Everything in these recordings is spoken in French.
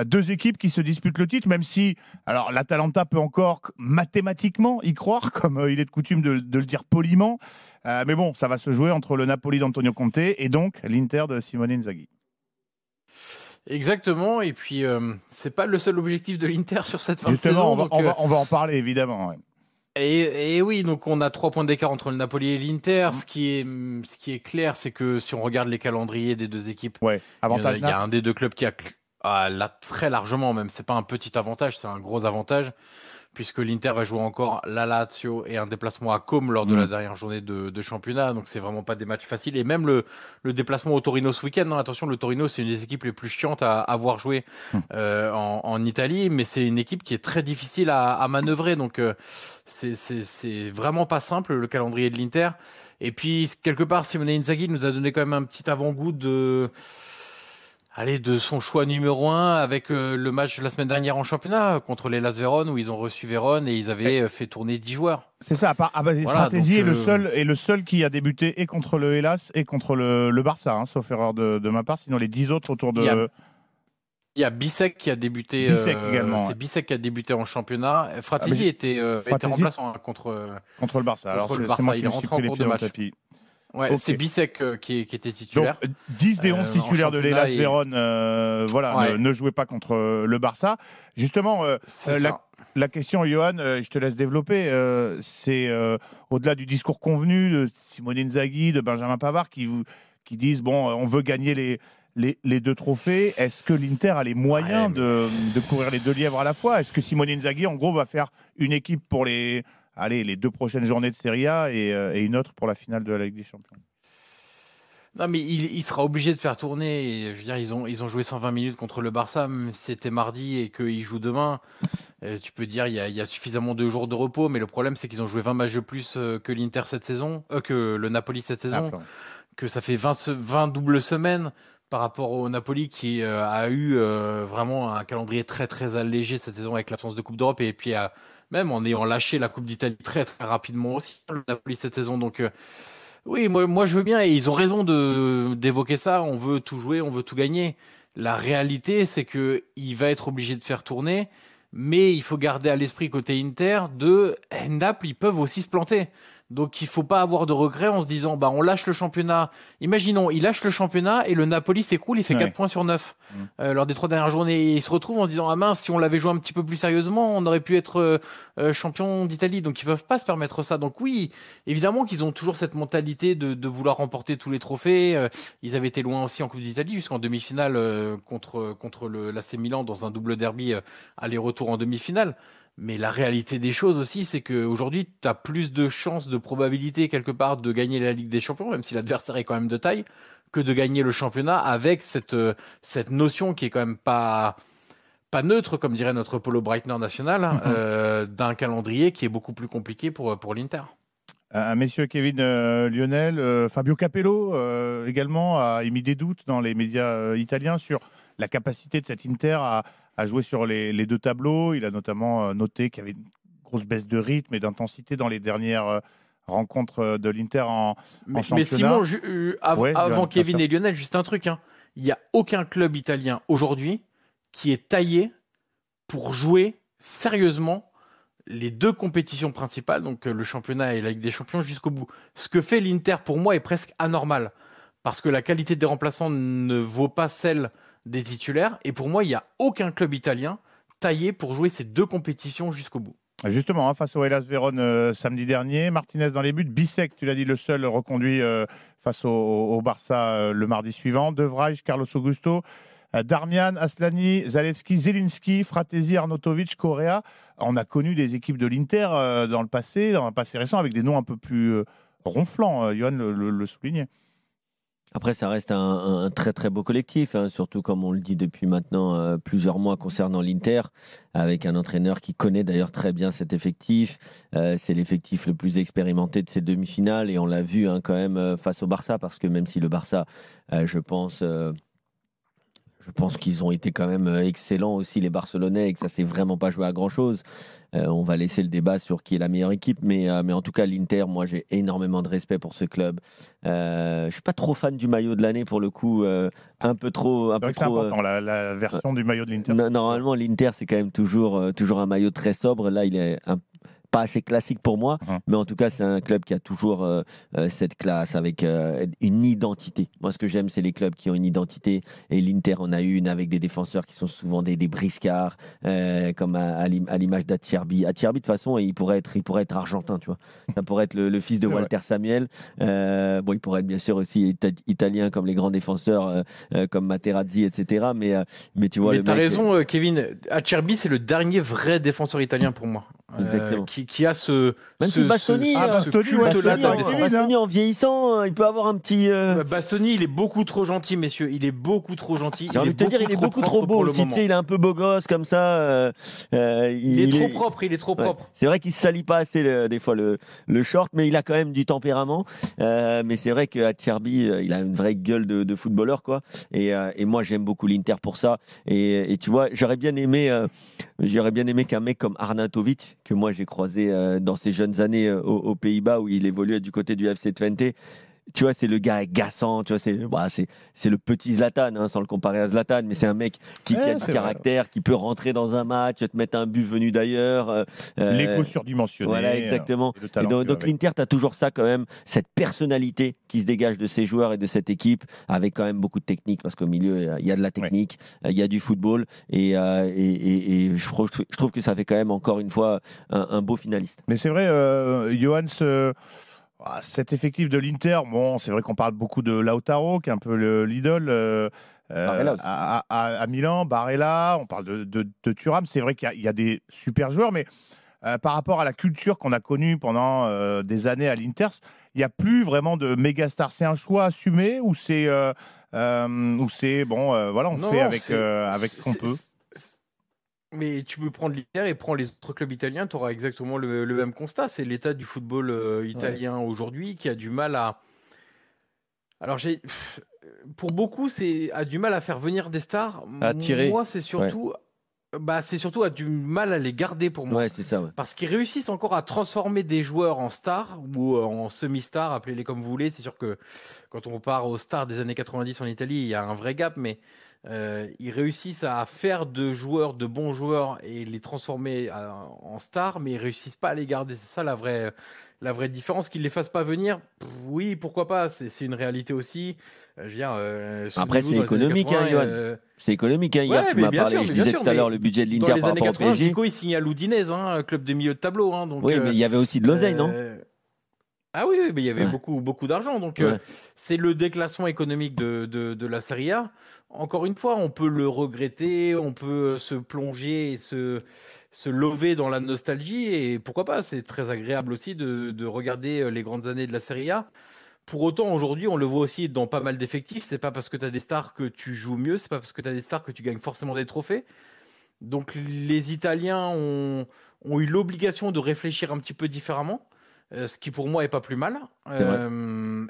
Deux équipes qui se disputent le titre, même si alors l'Atalanta peut encore mathématiquement y croire, comme il est de coutume de le dire poliment. Mais bon, ça va se jouer entre le Napoli d'Antonio Conte et donc l'Inter de Simone Inzaghi. Exactement, et puis c'est pas le seul objectif de l'Inter sur cette fin Justement, de saison. on va en parler évidemment. Ouais. Et oui, donc on a 3 points d'écart entre le Napoli et l'Inter. Mmh. Ce qui est clair, c'est que si on regarde les calendriers des deux équipes, Ouais, avantage il y a un des deux clubs qui a là très largement, même c'est pas un petit avantage, c'est un gros avantage, puisque l'Inter va jouer encore la Lazio et un déplacement à Côme lors de la Mmh. dernière journée de championnat. Donc c'est vraiment pas des matchs faciles. Et même le déplacement au Torino ce week-end, hein, attention, le Torino c'est une des équipes les plus chiantes à avoir joué Mmh. en Italie, mais c'est une équipe qui est très difficile à manœuvrer. Donc c'est vraiment pas simple le calendrier de l'Inter. Et puis quelque part, Simone Inzaghi nous a donné quand même un petit avant-goût de son choix numéro 1 avec le match de la semaine dernière en championnat contre les Las Vérone, où ils ont reçu Vérone et ils avaient fait tourner 10 joueurs. C'est ça, Voilà, Frattesi donc, est le seul qui a débuté et contre le Hellas et contre le Barça, hein, sauf erreur de ma part. Sinon, les 10 autres autour il y a, de il y a Bissek qui a débuté. Bissek également. Ouais. C'est Bissek qui a débuté en championnat. Frattesi était Frattesi remplaçant hein, contre contre le Barça. Alors, le c'est moi Barça. Il qui est me suis rentré en pris les cours pieds de dans le match. tapis. Ouais, Okay. c'est Bissek qui était Donc, titulaire. 10 des 11 titulaires de l'Hellas Vérone Ouais. ne jouaient pas contre le Barça. Justement, la question, Johan, je te laisse développer, c'est au-delà du discours convenu de Simone Inzaghi, de Benjamin Pavard, qui disent, bon, on veut gagner les deux trophées. Est-ce que l'Inter a les moyens de courir les deux lièvres à la fois? Est-ce que Simone Inzaghi, en gros, va faire une équipe pour les 2 prochaines journées de Serie A et une autre pour la finale de la Ligue des Champions? Non, mais il sera obligé de faire tourner. Je veux dire, ils ont joué 120 minutes contre le Barça. C'était mardi et qu'ils jouent demain. Tu peux dire il y a suffisamment de jours de repos, mais le problème c'est qu'ils ont joué 20 matchs de plus que l'Inter cette saison, que le Napoli cette saison, que ça fait 20 doubles semaines par rapport au Napoli qui a eu vraiment un calendrier très très allégé cette saison avec l'absence de Coupe d'Europe et puis même en ayant lâché la Coupe d'Italie très très rapidement aussi, le Napoli cette saison. Donc oui, moi je veux bien et ils ont raison d'évoquer ça. On veut tout jouer, on veut tout gagner. La réalité, c'est que il va être obligé de faire tourner, mais il faut garder à l'esprit côté Inter Naples, ils peuvent aussi se planter. Donc il faut pas avoir de regrets en se disant bah on lâche le championnat. Imaginons, il lâche le championnat et le Napoli s'écroule, il fait 4 points sur 9 lors des 3 dernières journées et il se retrouve en se disant ah mince, si on l'avait joué un petit peu plus sérieusement, on aurait pu être champion d'Italie. Donc ils peuvent pas se permettre ça. Donc oui, évidemment qu'ils ont toujours cette mentalité de vouloir remporter tous les trophées. Ils avaient été loin aussi en Coupe d'Italie jusqu'en demi-finale contre l'AC Milan dans un double derby aller-retour en demi-finale. Mais la réalité des choses aussi, c'est qu'aujourd'hui, tu as plus de chances, de probabilité quelque part de gagner la Ligue des Champions, même si l'adversaire est quand même de taille, que de gagner le championnat avec cette notion qui est quand même pas neutre, comme dirait notre Polo Breitner national, d'un calendrier qui est beaucoup plus compliqué pour l'Inter. Messieurs Kevin, Lionel, Fabio Capello également a émis des doutes dans les médias italiens sur la capacité de cet Inter à jouer sur les deux tableaux. Il a notamment noté qu'il y avait une grosse baisse de rythme et d'intensité dans les dernières rencontres de l'Inter en championnat. Mais Simon, avant Kevin et Lionel, juste un truc. Il n'y a aucun club italien aujourd'hui qui est taillé pour jouer sérieusement les deux compétitions principales, donc le championnat et la Ligue des Champions, jusqu'au bout. Ce que fait l'Inter, pour moi, est presque anormal. Parce que la qualité des remplaçants ne vaut pas celle des titulaires. Et pour moi, il n'y a aucun club italien taillé pour jouer ces deux compétitions jusqu'au bout. Justement, face au Hellas Vérone samedi dernier, Martinez dans les buts, Bissek, tu l'as dit, le seul reconduit face au Barça le mardi suivant, De Vrij, Carlos Augusto, Darmian, Aslani, Zalewski, Zelinski, Frattesi, Arnautovic, Correa. On a connu des équipes de l'Inter dans un passé récent, avec des noms un peu plus ronflants. Johan le soulignait. Après, ça reste un très très beau collectif, surtout comme on le dit depuis maintenant plusieurs mois concernant l'Inter, avec un entraîneur qui connaît d'ailleurs très bien cet effectif. C'est l'effectif le plus expérimenté de ces demi-finales et on l'a vu quand même face au Barça, parce que même si le Barça, je pense Je pense qu'ils ont été quand même excellents aussi, les Barcelonais, et que ça s'est vraiment pas joué à grand-chose. On va laisser le débat sur qui est la meilleure équipe, mais en tout cas, l'Inter, moi, j'ai énormément de respect pour ce club. Je suis pas trop fan du maillot de l'année pour le coup, un peu trop. C'est vrai que c'est important, la version du maillot de l'Inter. Normalement, l'Inter, c'est quand même toujours un maillot très sobre. Là, il est pas assez classique pour moi, mais en tout cas, c'est un club qui a toujours cette classe avec une identité. Moi, ce que j'aime, c'est les clubs qui ont une identité, et l'Inter en a une avec des défenseurs qui sont souvent des briscards, comme à l'image d'Acerbi. Acerbi, de toute façon, il pourrait être argentin, tu vois. Ça pourrait être le fils de Walter Samuel. Bon, il pourrait être bien sûr aussi italien comme les grands défenseurs, comme Materazzi, etc. Mais tu vois, mais t'as raison, Kevin. Acerbi, c'est le dernier vrai défenseur italien pour moi. Qui a ce. Même si Bastoni, Bastoni en vieillissant, il peut avoir un petit. Bastoni, il est beaucoup trop gentil, messieurs. Il est beaucoup trop gentil. J'ai envie de te dire, il est beaucoup trop beau aussi. Tu sais, il est un peu beau gosse comme ça. Il est trop propre. Il est trop propre. C'est vrai qu'il se salit pas assez des fois le short, mais il a quand même du tempérament. Mais c'est vrai qu'à Acerbi, il a une vraie gueule de footballeur, quoi. Et moi, j'aime beaucoup l'Inter pour ça. Et tu vois, j'aurais bien aimé qu'un mec comme Arnautovic, que moi j'ai croisé dans ses jeunes années aux Pays-Bas, où il évoluait du côté du FC Twente. Tu vois, c'est le gars agaçant, tu vois, c'est le petit Zlatan, hein, sans le comparer à Zlatan, mais c'est un mec qui a du caractère, qui peut rentrer dans un match, te mettre un but venu d'ailleurs. L'ego surdimensionné. Voilà, exactement. Et donc l'Inter, tu as toujours ça quand même, cette personnalité qui se dégage de ces joueurs et de cette équipe, avec quand même beaucoup de technique, parce qu'au milieu, il y a de la technique, il y a du football, et je trouve que ça fait quand même, encore une fois, un beau finaliste. Mais c'est vrai, Johan, cet effectif de l'Inter, bon, c'est vrai qu'on parle beaucoup de Lautaro, qui est un peu l'idole à Milan, Barella, on parle de Thuram. C'est vrai qu'il y a des super joueurs, mais par rapport à la culture qu'on a connue pendant des années à l'Inter, il n'y a plus vraiment de méga stars. C'est un choix assumé ou c'est bon, voilà, on fait avec ce qu'on peut. Mais tu peux prendre l'Inter et prendre les autres clubs italiens, tu auras exactement le même constat. C'est l'état du football italien aujourd'hui qui a du mal à. Alors, pour beaucoup, a du mal à faire venir des stars. À tirer. Moi, c'est surtout. C'est surtout a du mal à les garder pour moi. Ouais, c'est ça. Ouais. Parce qu'ils réussissent encore à transformer des joueurs en stars ou en semi-stars, appelez-les comme vous voulez. C'est sûr que quand on part aux stars des années 90 en Italie, il y a un vrai gap, mais ils réussissent à faire de bons joueurs et les transformer en stars, mais ils réussissent pas à les garder. C'est ça la vraie différence. Qu'ils les fassent pas venir, oui, pourquoi pas. C'est une réalité aussi. Je veux dire, après, c'est économique, Johan. C'est économique, hein. Hier, tu m'as parlé, je disais tout à l'heure, le budget de l'Inter par rapport au PSG. Dans les années 80, Zico, il signait à l'Udinese, club de milieu de tableau. Donc, oui, mais il y avait aussi de l'oseille, non? Ah oui, mais il y avait beaucoup d'argent. Donc, c'est le déclassement économique de la Serie A. Encore une fois, on peut le regretter, on peut se plonger et se lever dans la nostalgie. Et pourquoi pas, c'est très agréable aussi de regarder les grandes années de la Serie A. Pour autant, aujourd'hui, on le voit aussi dans pas mal d'effectifs. C'est pas parce que tu as des stars que tu joues mieux, c'est pas parce que tu as des stars que tu gagnes forcément des trophées. Donc, les Italiens ont eu l'obligation de réfléchir un petit peu différemment. Ce qui pour moi est pas plus mal,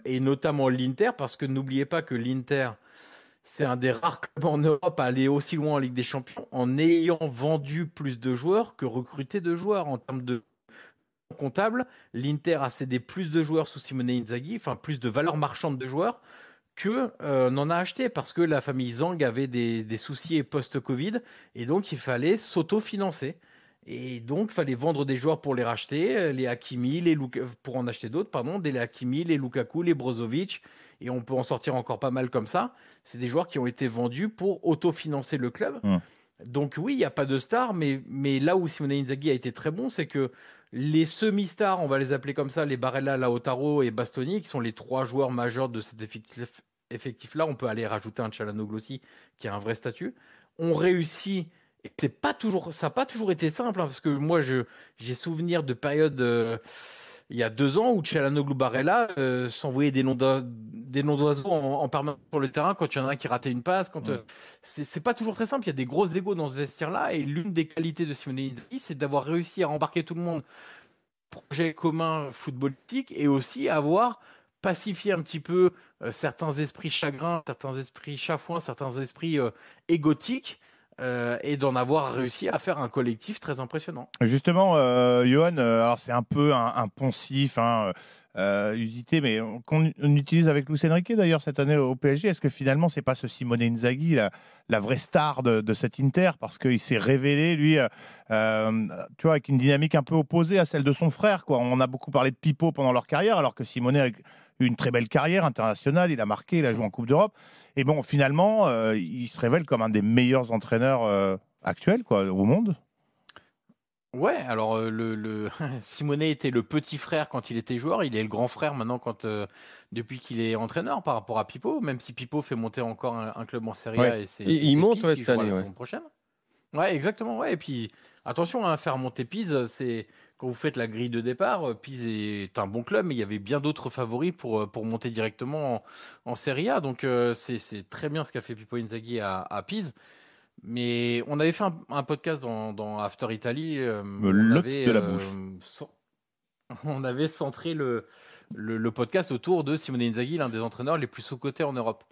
et notamment l'Inter, parce que n'oubliez pas que l'Inter, c'est un des rares clubs en Europe à aller aussi loin en Ligue des Champions en ayant vendu plus de joueurs que recruté de joueurs. En termes de comptable, l'Inter a cédé plus de joueurs sous Simone Inzaghi, enfin plus de valeur marchande de joueurs que n'en a acheté, parce que la famille Zhang avait des soucis post-Covid, et donc il fallait s'auto-financer. Et donc, il fallait vendre des joueurs pour les racheter, les Hakimi, pour en acheter d'autres, pardon, les Hakimi, les Lukaku, les Brozovic, et on peut en sortir encore pas mal comme ça. C'est des joueurs qui ont été vendus pour autofinancer le club. Donc oui, il n'y a pas de stars, mais là où Simone Inzaghi a été très bon, c'est que les semi-stars, on va les appeler comme ça, les Barella, Lautaro et Bastoni, qui sont les trois joueurs majeurs de cet effectif-là, on peut aller rajouter un Çalhanoğlu aussi, qui a un vrai statut, ont réussi. Et ça n'a pas toujours été simple, parce que moi, j'ai souvenir de périodes il y a 2 ans où Çalhanoğlu, Barella s'envoyaient des noms d'oiseaux en permanence sur le terrain quand il y en a un qui ratait une passe. C'est pas toujours très simple. Il y a des gros égos dans ce vestiaire-là, et l'une des qualités de Simone Inzaghi, c'est d'avoir réussi à embarquer tout le monde projet commun footballistique, et aussi avoir pacifier un petit peu certains esprits chagrins, certains esprits chafouins, certains esprits égotiques, et d'en avoir réussi à faire un collectif très impressionnant. Justement, Johan, alors c'est un peu un poncif, usité, mais qu'on utilise avec Luis Enrique d'ailleurs cette année au PSG. Est-ce que finalement, c'est pas ce Simone Inzaghi, la vraie star de cet Inter, parce qu'il s'est révélé, lui, tu vois, avec une dynamique un peu opposée à celle de son frère, quoi. On a beaucoup parlé de Pipo pendant leur carrière, alors que Simone a eu une très belle carrière internationale, il a marqué, il a joué en Coupe d'Europe. Et bon, finalement, il se révèle comme un des meilleurs entraîneurs actuels, quoi, au monde. Ouais, alors Simone était le petit frère quand il était joueur, il est le grand frère maintenant depuis qu'il est entraîneur par rapport à Pipo, même si Pipo fait monter encore un club en Serie A, et il monte Pise qui cette jouera année. la saison prochaine. Ouais, exactement. Ouais. Et puis attention à faire monter Pise, c'est quand vous faites la grille de départ, Pise est un bon club, mais il y avait bien d'autres favoris pour monter directement en Serie A. Donc c'est très bien ce qu'a fait Pippo Inzaghi à Pise. Mais on avait fait un podcast dans After Italy. On avait centré le podcast autour de Simone Inzaghi, l'un des entraîneurs les plus sous-cotés en Europe.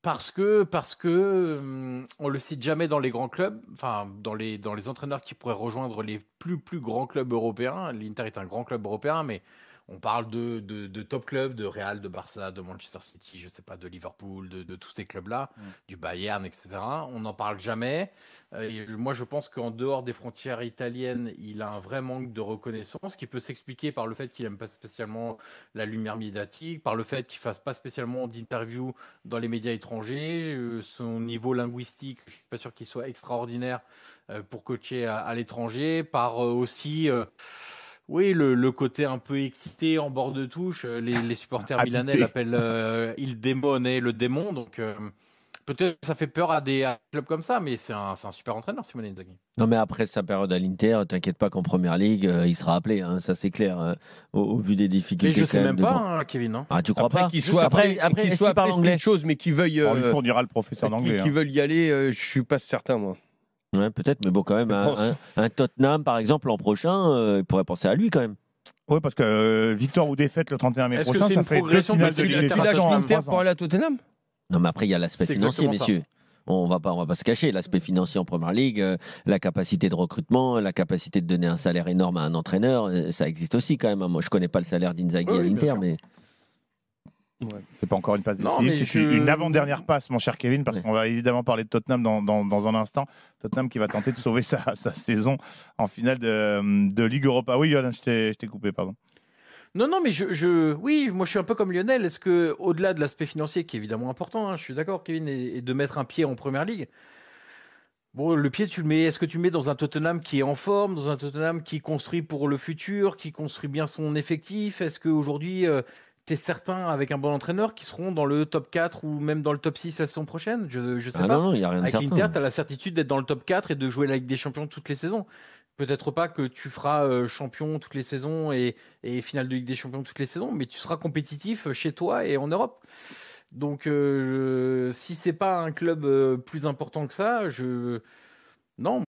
Parce que on le cite jamais dans les grands clubs, enfin dans les entraîneurs qui pourraient rejoindre les plus grands clubs européens. L'Inter est un grand club européen, mais on parle de top clubs, de Real, de Barça, de Manchester City, je sais pas, de Liverpool, de tous ces clubs-là, du Bayern, etc. On n'en parle jamais. Moi, je pense qu'en dehors des frontières italiennes, il a un vrai manque de reconnaissance, qui peut s'expliquer par le fait qu'il n'aime pas spécialement la lumière médiatique, par le fait qu'il fasse pas spécialement d'interviews dans les médias étrangers, son niveau linguistique, je suis pas sûr qu'il soit extraordinaire pour coacher à l'étranger, par aussi... oui, le côté un peu excité en bord de touche. Les supporters milanais l'appellent Il Demone, le démon. Donc peut-être que ça fait peur à des clubs comme ça, mais c'est un super entraîneur, Simone Inzaghi. Non, mais après sa période à l'Inter, t'inquiète pas qu'en Première Ligue, il sera appelé, hein, ça c'est clair, hein, au vu des difficultés. Mais je sais même pas, hein, Kevin. Hein. Ah, tu crois après pas qu'il soit Après, qu'il soit parle anglais une chose, mais qu'il veuille. On lui fournira le professeur d'anglais. Qui veulent y aller, je suis pas certain, moi. Ouais, peut-être, mais bon, quand même, un Tottenham, par exemple, l'an prochain, il pourrait penser à lui quand même. Oui, parce que victoire ou défaite le 31 mai Est-ce que prochain, c'est ça une fait progression deux de finales de Ligue des Tu lâches Champions en l'Inter 3 pour ans. aller à Tottenham? Non, mais après, il y a l'aspect C'est financier, exactement ça. messieurs. On va pas se cacher. L'aspect financier en Première Ligue, la capacité de recrutement, la capacité de donner un salaire énorme à un entraîneur, ça existe aussi quand même. Hein. Moi, je connais pas le salaire d'Inzaghi Oui, à bien l'Inter, sûr. mais C'est pas encore une passe Non, décisive, mais c'est une avant-dernière passe, mon cher Kevin, parce Ouais. qu'on va évidemment parler de Tottenham dans un instant. Tottenham qui va tenter de sauver sa saison en finale de Ligue Europa. Oui, Johan, je t'ai coupé, pardon. Non, mais oui, moi je suis un peu comme Lionel. Est-ce que, au-delà de l'aspect financier, qui est évidemment important, hein, je suis d'accord, Kevin, et de mettre un pied en Première Ligue. Bon, le pied, tu le mets. Est-ce que tu le mets dans un Tottenham qui est en forme, dans un Tottenham qui construit pour le futur, qui construit bien son effectif? Est-ce qu'aujourd'hui, tu es certain, avec un bon entraîneur, qu'ils seront dans le top 4 ou même dans le top 6 la saison prochaine? Je sais pas. non, il n'y a rien de Avec certain. l'Inter, tu as la certitude d'être dans le top 4 et de jouer la Ligue des Champions toutes les saisons. Peut-être pas que tu feras champion toutes les saisons et finale de Ligue des Champions toutes les saisons, mais tu seras compétitif chez toi et en Europe. Donc, si c'est pas un club plus important que ça, non,